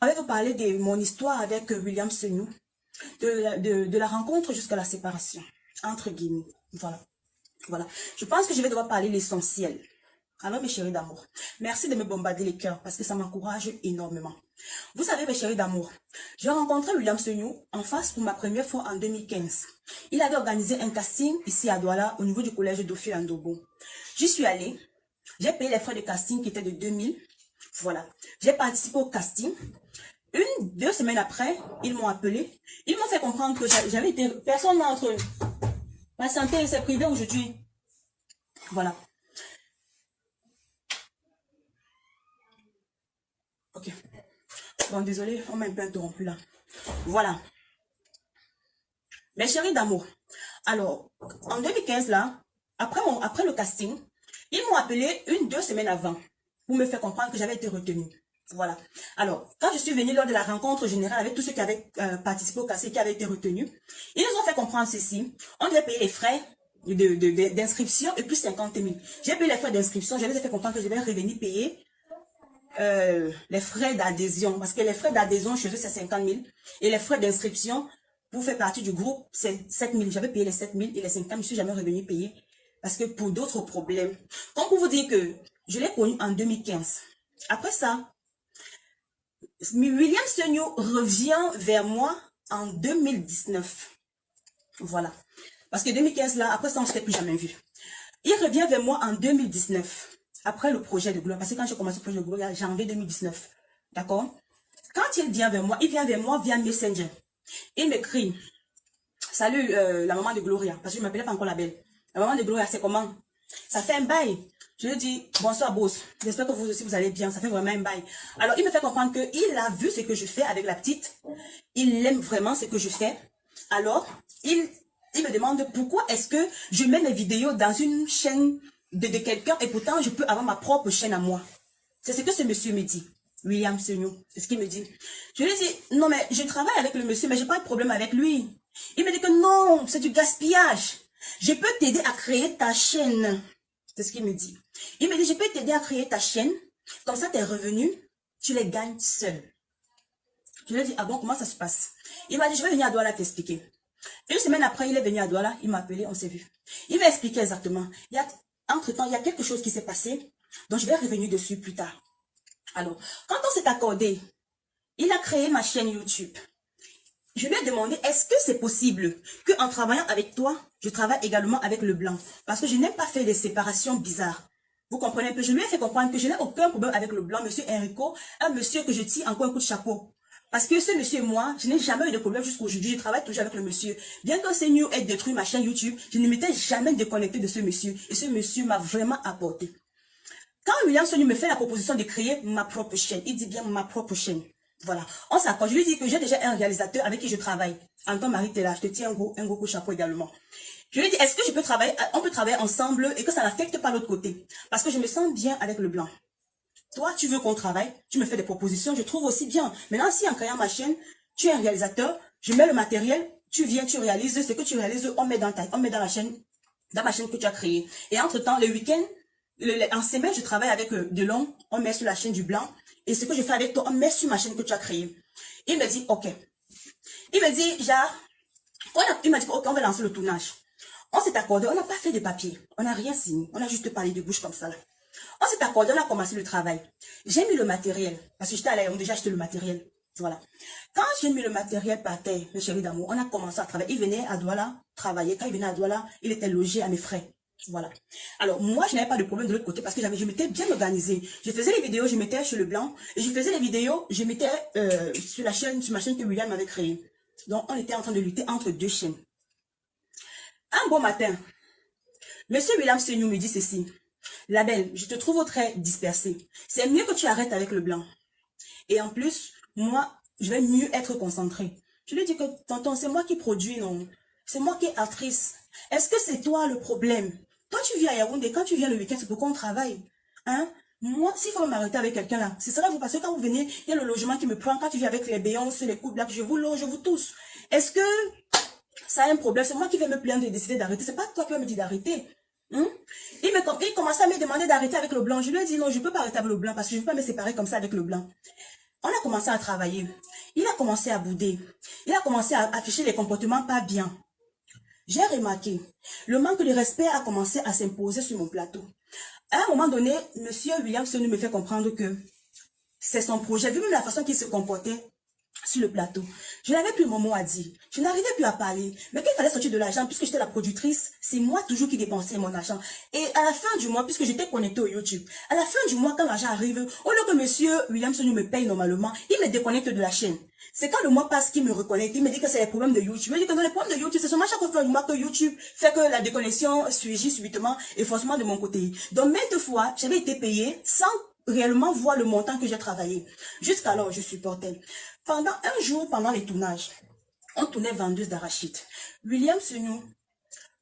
Je vais vous parler de mon histoire avec William Senou, de la rencontre jusqu'à la séparation, entre guillemets. Voilà. Voilà. Je pense que je vais devoir parler l'essentiel. Alors, mes chéris d'amour, merci de me bombarder les cœurs parce que ça m'encourage énormément. Vous savez, mes chéris d'amour, j'ai rencontré William Senou en face pour ma première fois en 2015. Il avait organisé un casting ici à Douala au niveau du collège d'Ophir Andobo. J'y suis allée, j'ai payé les frais de casting qui étaient de 2000. Voilà. J'ai participé au casting. Deux semaines après, ils m'ont appelé. Ils m'ont fait comprendre que j'avais été... Personne n'a entre... Ma santé s'est privée aujourd'hui. Voilà. Ok. Bon, désolé, on m'a un peu interrompu là. Voilà. Mes chéris d'amour. Alors, en 2015 là, après le casting, ils m'ont appelé deux semaines avant pour me faire comprendre que j'avais été retenue. Voilà. Alors, quand je suis venue lors de la rencontre générale avec tous ceux qui avaient participé au casting, qui avaient été retenus, ils nous ont fait comprendre ceci. On devait payer les frais d'inscription et plus 50 000. J'ai payé les frais d'inscription, je les ai fait comprendre que je vais revenir payer les frais d'adhésion. Parce que les frais d'adhésion chez eux, c'est 50 000. Et les frais d'inscription, pour faire partie du groupe, c'est 7 000. J'avais payé les 7 000 et les 50 000, je ne suis jamais revenu payer. Parce que pour d'autres problèmes. Comme pour vous dire que je l'ai connu en 2015. Après ça, William Senou revient vers moi en 2019. Voilà. Parce que 2015 là, après ça, on ne s'était plus jamais vu. Il revient vers moi en 2019. Après le projet de Gloire. Parce que quand j'ai commencé le projet de Gloire, janvier 2019. D'accord? Quand il vient vers moi via Messenger. Il m'écrit, salut la maman de Gloria. Parce que je ne m'appelais pas encore la belle. La maman de Gloria, c'est comment? Ça fait un bail. Je lui dis, bonsoir boss, j'espère que vous aussi vous allez bien, ça fait vraiment un bail. Alors il me fait comprendre qu'il a vu ce que je fais avec la petite, il aime vraiment ce que je fais. Alors, il me demande pourquoi est-ce que je mets mes vidéos dans une chaîne de quelqu'un et pourtant je peux avoir ma propre chaîne à moi. C'est ce que ce monsieur me dit, William Senou, c'est ce qu'il me dit. Je lui dis, non mais je travaille avec le monsieur, mais j'ai pas de problème avec lui. Il me dit que non, c'est du gaspillage. Je peux t'aider à créer ta chaîne. C'est ce qu'il me dit. Il me dit, je peux t'aider à créer ta chaîne. Comme ça, tes revenus, tu les gagnes seul. Je lui ai dit, ah bon, comment ça se passe? Il m'a dit, je vais venir à Douala t'expliquer. Une semaine après, il est venu à Douala, il m'a appelé, on s'est vu. Il m'a expliqué exactement. Entre-temps, il y a quelque chose qui s'est passé, donc je vais revenir dessus plus tard. Alors, quand on s'est accordé, il a créé ma chaîne YouTube. Je lui ai demandé, est-ce que c'est possible qu'en travaillant avec toi, je travaille également avec le blanc? Parce que je n'aime pas faire des séparations bizarres. Vous comprenez un peu? Je lui ai fait comprendre que je n'ai aucun problème avec le blanc, monsieur Enrico, un monsieur que je tire encore un coup de chapeau. Parce que ce monsieur et moi, je n'ai jamais eu de problème jusqu'à aujourd'hui. Je travaille toujours avec le monsieur. Bien que Senou ait détruit ma chaîne YouTube, je ne m'étais jamais déconnecté de ce monsieur. Et ce monsieur m'a vraiment apporté. Quand William Senou me fait la proposition de créer ma propre chaîne, il dit bien ma propre chaîne. Voilà. On s'accorde. Je lui dis que j'ai déjà un réalisateur avec qui je travaille. Antoine-Marie Tella, je te tiens un gros coup de chapeau également. Je lui dis, est-ce que je peux travailler, on peut travailler ensemble et que ça n'affecte pas l'autre côté? Parce que je me sens bien avec le blanc. Toi, tu veux qu'on travaille, tu me fais des propositions, je trouve aussi bien. Maintenant, si en créant ma chaîne, tu es un réalisateur, je mets le matériel, tu viens, tu réalises, ce que tu réalises, on met dans la chaîne, dans ma chaîne que tu as créée. Et entre-temps, le week-end, en semaine, je travaille avec Delon, on met sur la chaîne du blanc. Et ce que je fais avec toi, on met sur ma chaîne que tu as créée. Il me dit, ok. Il me dit, genre, il m'a dit, ok, on va lancer le tournage. On s'est accordé, on n'a pas fait de papier. On n'a rien signé. On a juste parlé de bouche comme ça là. On s'est accordé, on a commencé le travail. J'ai mis le matériel. Parce que j'étais à l'aéroport, déjà acheté le matériel. Voilà. Quand j'ai mis le matériel par terre, mes chéris d'amour, on a commencé à travailler. Il venait à Douala travailler. Quand il venait à Douala, il était logé à mes frais. Voilà. Alors, moi, je n'avais pas de problème de l'autre côté parce que je m'étais bien organisée. Je faisais les vidéos, je mettais sur le blanc. Et je faisais les vidéos, je mettais sur ma chaîne que William m'avait créée. Donc, on était en train de lutter entre deux chaînes. Un bon matin, monsieur William Senou me dit ceci. La belle, je te trouve très dispersée. C'est mieux que tu arrêtes avec le blanc. Et en plus, moi, je vais mieux être concentrée. Je lui dis que, tonton, c'est moi qui produis, non? C'est moi qui est actrice. Est-ce que c'est toi le problème? Toi, tu viens à Yaoundé, quand tu viens le week-end, c'est pourquoi on travaille. Hein? Moi, s'il faut m'arrêter avec quelqu'un là, ce sera vous, parce que quand vous venez, il y a le logement qui me prend. Quand tu viens avec les Béyoncé, les coups black, je vous loge, je vous tous. Est-ce que ça a un problème? C'est moi qui vais me plaindre et décider d'arrêter. C'est pas toi qui vas me dire d'arrêter. Il commençait à me demander d'arrêter avec le blanc. Je lui ai dit non, je ne peux pas arrêter avec le blanc parce que je ne peux pas me séparer comme ça avec le blanc. On a commencé à travailler. Il a commencé à bouder. Il a commencé à afficher les comportements pas bien. J'ai remarqué, le manque de respect a commencé à s'imposer sur mon plateau. À un moment donné, Monsieur William Sonu me fait comprendre que c'est son projet, vu même la façon qu'il se comportait sur le plateau. Je n'avais plus mon mot à dire. Je n'arrivais plus à parler. Mais qu'il fallait sortir de l'argent, puisque j'étais la productrice, c'est moi toujours qui dépensais mon argent. Et à la fin du mois, puisque j'étais connectée au YouTube, à la fin du mois, quand l'argent arrive, au lieu que monsieur William Sonu me paye normalement, il me déconnecte de la chaîne. C'est quand le mois passe qu'il me reconnecte, il me dit que c'est les problèmes de YouTube. Il me dit que non, les problèmes de YouTube, c'est seulement chaque fin du mois que YouTube fait que la déconnexion surgit subitement et forcément de mon côté. Donc, maintes fois, j'avais été payée sans réellement voir le montant que j'ai travaillé. Jusqu'alors, je supportais. Pendant un jour, pendant les tournages, on tournait vendeuse d'arachide. William Sonu,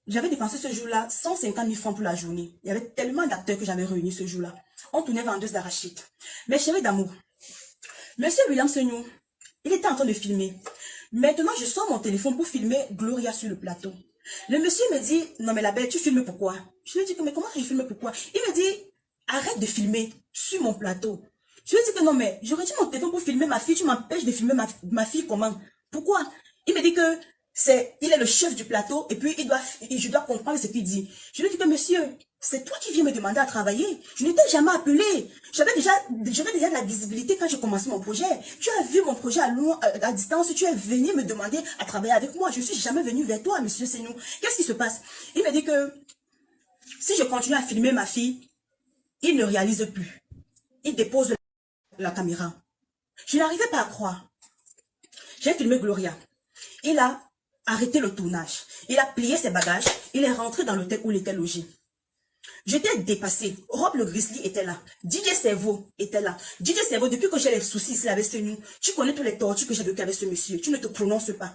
j'avais dépensé ce jour-là 150 000 francs pour la journée. Il y avait tellement d'acteurs que j'avais réunis ce jour-là. On tournait vendeuse d'arachide. Mes chéris d'amour, monsieur William Sonu, il était en train de filmer. Maintenant, je sors mon téléphone pour filmer Gloria sur le plateau. Le monsieur me dit, non mais la belle, tu filmes pourquoi? Je lui dis, mais comment je filme pourquoi? Il me dit, arrête de filmer sur mon plateau. Je lui dis que non mais, j'aurais dit mon téléphone pour filmer ma fille, tu m'empêches de filmer ma fille comment? Pourquoi? Il me dit que il est le chef du plateau et puis je dois comprendre ce qu'il dit. Je lui dis que monsieur, c'est toi qui viens me demander à travailler. Je ne t'ai jamais appelé. J'avais déjà de la visibilité quand j'ai commencé mon projet. Tu as vu mon projet à distance. Tu es venu me demander à travailler avec moi. Je ne suis jamais venu vers toi, monsieur Senou. Qu'est-ce qui se passe? Il me dit que si je continue à filmer ma fille, il ne réalise plus. Il dépose la caméra. Je n'arrivais pas à croire. J'ai filmé Gloria. Il a arrêté le tournage. Il a plié ses bagages. Il est rentré dans l'hôtel où il était logé. J'étais dépassée. Rob le Grizzly était là. DJ Cerveau était là. DJ Cerveau, depuis que j'ai les soucis ici avec ce nous, tu connais tous les tortures que j'ai vécu avec ce monsieur. Tu ne te prononces pas.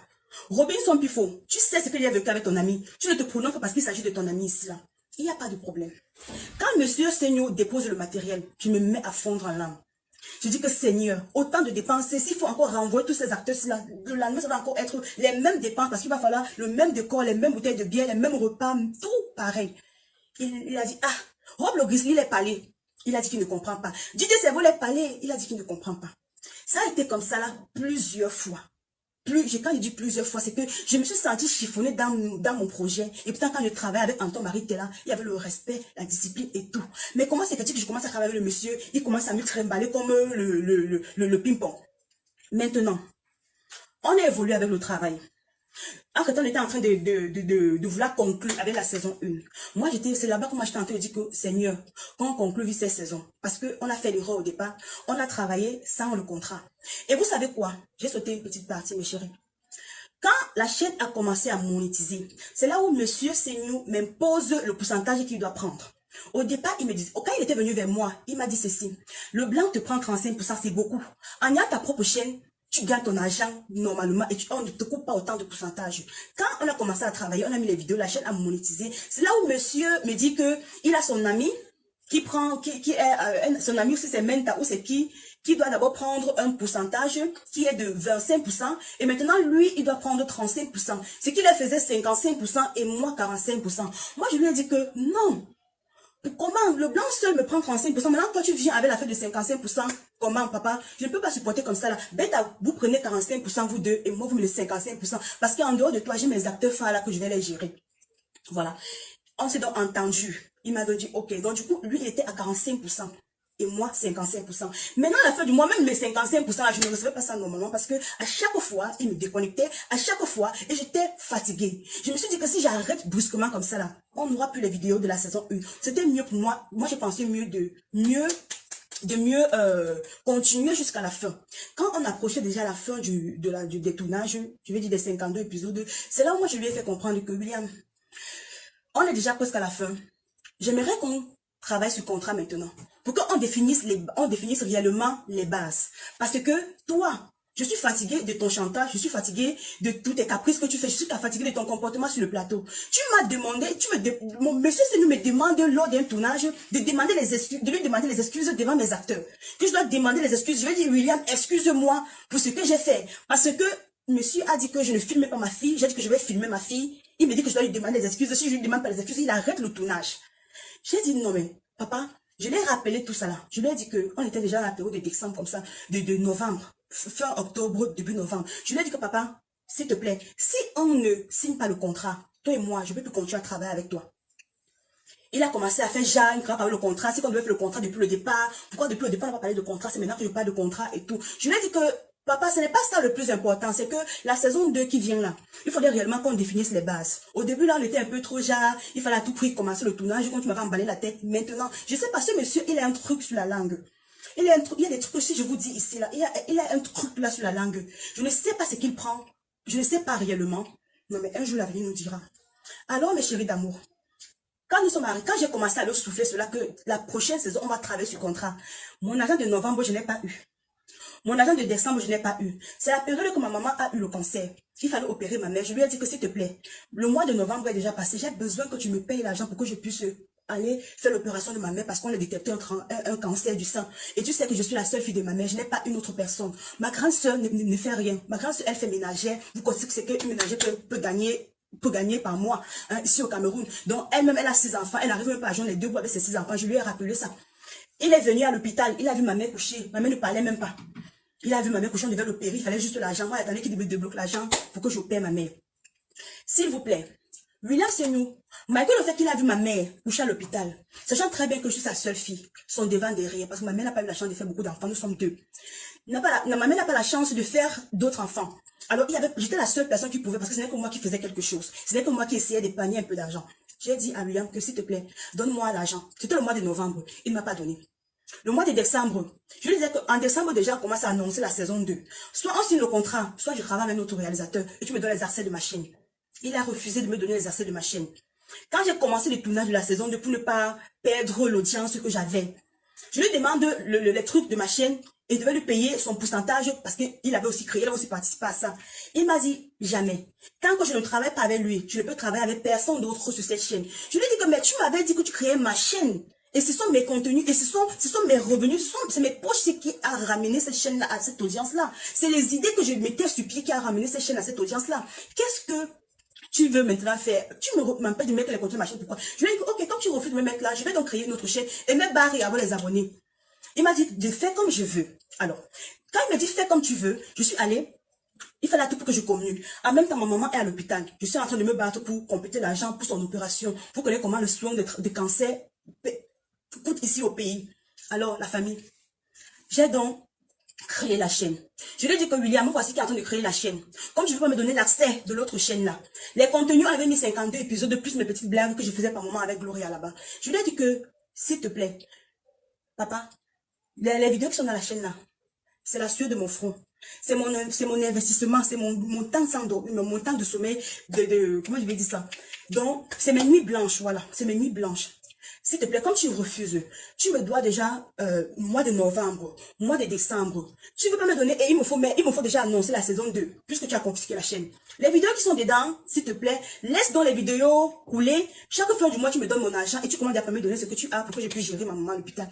Robinson Pifo, tu sais ce qu'il a vécu avec ton ami. Tu ne te prononces pas parce qu'il s'agit de ton ami ici là. Il n'y a pas de problème. Quand monsieur Seigneur dépose le matériel, je me mets à fondre en larmes. Je dis que Seigneur, autant de dépenses, s'il faut encore renvoyer tous ces acteurs-là, le lendemain, ça va encore être les mêmes dépenses parce qu'il va falloir le même décor, les mêmes bouteilles de bière, les mêmes repas, tout pareil. Il a dit, ah, Rob le Grizzly, il est parlé. Il a dit qu'il ne comprend pas. Didier Cerveau, il est parlé. Il a dit qu'il ne comprend pas. Ça a été comme ça là plusieurs fois. Quand je dis plusieurs fois, c'est que je me suis sentie chiffonnée dans mon projet. Et pourtant, quand je travaillais avec Anton Marie Tella, il y avait le respect, la discipline et tout. Mais comment c'est fait que je commence à travailler avec le monsieur, il commence à me trimballer comme le ping-pong. Maintenant, on a évolué avec le travail. Entre temps, on était en train de vouloir conclure avec la saison 1. Moi, c'est là-bas que moi, j'étais en train de dire que, Seigneur, quand on conclut cette saison, parce qu'on a fait l'erreur au départ, on a travaillé sans le contrat. Et vous savez quoi? J'ai sauté une petite partie, mes chéris. Quand la chaîne a commencé à monétiser, c'est là où monsieur Seigneur m'impose le pourcentage qu'il doit prendre. Au départ, il me dit, quand il était venu vers moi, il m'a dit ceci. Le blanc te prend 35%, c'est beaucoup. En ayant ta propre chaîne, tu gagnes ton argent normalement et on ne te coupe pas autant de pourcentage. Quand on a commencé à travailler, on a mis les vidéos, la chaîne a monétisé. C'est là où monsieur me dit que il a son ami son ami aussi c'est Menta ou c'est qui doit d'abord prendre un pourcentage qui est de 25% et maintenant lui il doit prendre 35%. Ce qui lui faisait 55% et moi 45%. Moi je lui ai dit que non. Comment le blanc seul me prend 35%? Maintenant, toi, tu viens avec la fête de 55%. Comment, papa? Je ne peux pas supporter comme ça, là. Bêta, vous prenez 45%, vous deux, et moi, vous me laissez 55%. Parce qu'en dehors de toi, j'ai mes acteurs phares, là, que je vais les gérer. Voilà. On s'est donc entendu. Il m'a donc dit, ok. Donc, du coup, lui, il était à 45%. Et moi, 55%. Maintenant, à la fin du mois, même mes 55%, là, je ne recevais pas ça normalement parce que à chaque fois, il me déconnectait, à chaque fois, et j'étais fatiguée. Je me suis dit que si j'arrête brusquement comme ça, là, on n'aura plus les vidéos de la saison 1. C'était mieux pour moi. Moi, j'ai pensé de mieux continuer jusqu'à la fin. Quand on approchait déjà la fin du détournage, je vais dire des 52 épisodes, c'est là où moi, je lui ai fait comprendre que, William, on est déjà presque à la fin. J'aimerais qu'on travaille sur contrat maintenant. Pour qu'on définisse réellement les bases. Parce que toi, je suis fatiguée de ton chantage, je suis fatiguée de tous tes caprices que tu fais, je suis fatiguée de ton comportement sur le plateau. Tu m'as demandé, mon monsieur Senou me demande lors d'un tournage de lui demander les excuses devant mes acteurs. Que je dois demander les excuses. Je vais dire, William, excuse-moi pour ce que j'ai fait. Parce que monsieur a dit que je ne filmais pas ma fille, j'ai dit que je vais filmer ma fille. Il me dit que je dois lui demander des excuses. Si je lui demande pas les excuses, il arrête le tournage. J'ai dit non mais, papa, Je l'ai rappelé tout ça là. Je lui ai dit qu'on était déjà à la période de décembre comme ça, de novembre, fin octobre, début novembre. Je lui ai dit que papa, s'il te plaît, si on ne signe pas le contrat, toi et moi, je ne peux plus continuer à travailler avec toi. Il a commencé à faire genre, il ne parler le contrat, c'est qu'on devait faire le contrat depuis le départ. Pourquoi depuis le départ on n'a pas parlé de contrat, c'est maintenant que je parle de contrat et tout. Je lui ai dit que, papa, ce n'est pas ça le plus important, c'est que la saison 2 qui vient là, il faudrait réellement qu'on définisse les bases. Au début là, on était un peu trop genre, il fallait à tout prix commencer le tournage, quand tu m'avais emballé la tête. Maintenant, je sais pas, ce monsieur, il a un truc sur la langue. Il y a des trucs, si je vous dis ici là, il a un truc là sur la langue. Je ne sais pas ce qu'il prend, je ne sais pas réellement. Non mais un jour l'avenir nous dira. Alors mes chéris d'amour, quand nous sommes arrivés, quand j'ai commencé à leur souffler cela, que la prochaine saison, on va travailler sur contrat. Mon agent de novembre, je n'ai pas eu. Mon agent de décembre, je n'ai pas eu. C'est la période que ma maman a eu le cancer. Il fallait opérer ma mère. Je lui ai dit que s'il te plaît, le mois de novembre est déjà passé. J'ai besoin que tu me payes l'argent pour que je puisse aller faire l'opération de ma mère parce qu'on a détecté un cancer du sein. Et tu sais que je suis la seule fille de ma mère. Je n'ai pas une autre personne. Ma grande soeur ne fait rien. Ma grande soeur, elle fait ménagère. Vous connaissez que c'est qu'une ménagère peut gagner par mois ici au Cameroun. Donc elle-même, elle a 6 enfants. Elle n'arrive même pas à joindre les 2 bouts avec ses 6 enfants. Je lui ai rappelé ça. Il est venu à l'hôpital. Il a vu ma mère coucher. Ma mère ne parlait même pas. Il a vu ma mère coucher, on devait l'opérer, il fallait juste l'argent. Moi, il attendait qu'il me débloque l'argent pour que j'opère ma mère. S'il vous plaît, William, c'est nous. Malgré le fait qu'il a vu ma mère coucher à l'hôpital, sachant très bien que je suis sa seule fille, son devant derrière, parce que ma mère n'a pas eu la chance de faire beaucoup d'enfants, nous sommes 2. Ma mère n'a pas la chance de faire d'autres enfants. Alors, j'étais la seule personne qui pouvait, parce que ce n'est que moi qui faisais quelque chose. Ce n'est que moi qui essayais d'épargner un peu d'argent. J'ai dit à William que s'il te plaît, donne-moi l'argent. C'était le mois de novembre. Il ne m'a pas donné. Le mois de décembre, je lui disais qu'en décembre déjà, on commence à annoncer la saison 2. Soit on signe le contrat, soit je travaille avec notre réalisateur et tu me donnes les accès de ma chaîne. Il a refusé de me donner les accès de ma chaîne. Quand j'ai commencé le tournage de la saison 2 pour ne pas perdre l'audience que j'avais, je lui demande les trucs de ma chaîne et devait lui payer son pourcentage parce qu'il avait aussi créé, il avait aussi participé à ça. Il m'a dit, jamais. Tant que je ne travaille pas avec lui, je ne peux travailler avec personne d'autre sur cette chaîne. Je lui ai dit que, mais tu m'avais dit que tu créais ma chaîne. Et ce sont mes contenus, et ce sont mes revenus, c'est mes poches qui a ramené cette chaîne-là à cette audience-là. C'est les idées que je mettais sur pied qui a ramené cette chaîne à cette audience-là. Qu'est-ce que tu veux maintenant faire? Tu m'empêches de mettre les contenus de ma chaîne, pourquoi? Je lui ai dit, ok, quand tu refuses de me mettre là, je vais donc créer une autre chaîne et me barrer avant les abonnés. Il m'a dit, de faire comme je veux. Alors, quand il me dit, fais comme tu veux, je suis allée. Il fallait tout pour que je communique. En même temps, ma maman est à l'hôpital. Je suis en train de me battre pour compléter l'argent pour son opération. Vous connaissez comment le soin de cancer coûte ici au pays. Alors, la famille, j'ai donc créé la chaîne. Je lui ai dit que William, voici qui est en train de créer la chaîne. Comme je ne peux pas me donner l'accès de l'autre chaîne là. Les contenus, on avait mis 52 épisodes de plus mes petites blagues que je faisais par moment avec Gloria là-bas. Je lui ai dit que, s'il te plaît, papa, les vidéos qui sont dans la chaîne là, c'est la sueur de mon front. C'est mon investissement, c'est mon temps sans mon temps de sommeil, comment je vais dire ça? Donc, c'est mes nuits blanches, voilà, c'est mes nuits blanches. S'il te plaît, comme tu refuses, tu me dois déjà mois de novembre, mois de décembre. Tu ne veux pas me donner et il me faut déjà annoncer la saison 2, puisque tu as confisqué la chaîne. Les vidéos qui sont dedans, s'il te plaît, laisse donc les vidéos couler. Chaque fin du mois, tu me donnes mon argent et tu commences à me donner ce que tu as pour que je puisse gérer ma maman à l'hôpital.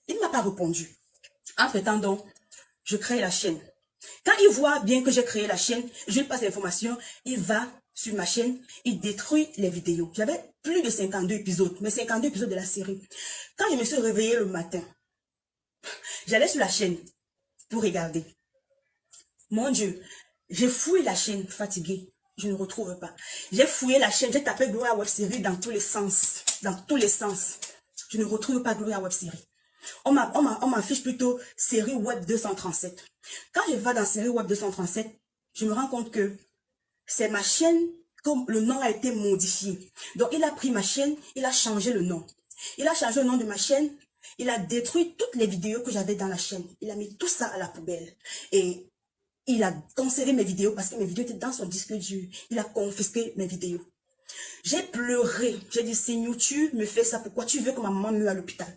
Il ne m'a pas répondu. Entre-temps donc, je crée la chaîne. Quand il voit bien que j'ai créé la chaîne, je lui passe l'information, il va sur ma chaîne, il détruit les vidéos. J'avais plus de 52 épisodes, mais 52 épisodes de la série. Quand je me suis réveillée le matin, j'allais sur la chaîne pour regarder. Mon Dieu, j'ai fouillé la chaîne, fatiguée. Je ne retrouve pas. J'ai fouillé la chaîne, j'ai tapé Gloria Web Série dans tous les sens. Dans tous les sens. Je ne retrouve pas Gloria Web Série. On m'affiche plutôt série web 237. Quand je vais dans série web 237, je me rends compte que c'est ma chaîne, comme le nom a été modifié. Donc, il a pris ma chaîne, il a changé le nom. Il a changé le nom de ma chaîne, il a détruit toutes les vidéos que j'avais dans la chaîne. Il a mis tout ça à la poubelle. Et il a conservé mes vidéos parce que mes vidéos étaient dans son disque dur. Il a confisqué mes vidéos. J'ai pleuré. J'ai dit, Seigneur, tu me fais ça. Pourquoi tu veux que ma maman meure à l'hôpital?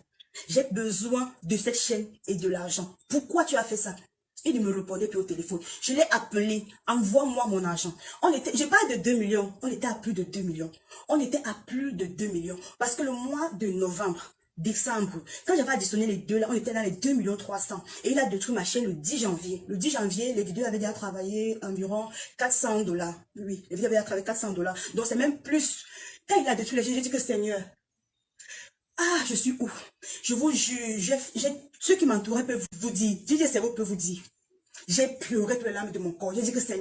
J'ai besoin de cette chaîne et de l'argent. Pourquoi tu as fait ça? Il ne me répondait plus au téléphone. Je l'ai appelé. Envoie-moi mon argent. Je parle de 2 millions. On était à plus de 2 millions. On était à plus de 2 millions. Parce que le mois de novembre, décembre, quand j'avais additionné les deux là, on était dans les 2 millions 300. Et il a détruit ma chaîne le 10 janvier. Le 10 janvier, les vidéos avaient déjà travaillé environ 400 $. Oui, les vidéos avaient déjà travaillé 400 $. Donc c'est même plus. Quand il a détruit les chaînes, j'ai dit que Seigneur, ah, je suis où? Je vous jure, ceux qui m'entouraient peuvent vous dire, DJ Cerveau peut vous dire. J'ai pleuré toutes les larmes de mon corps. J'ai dit que c'est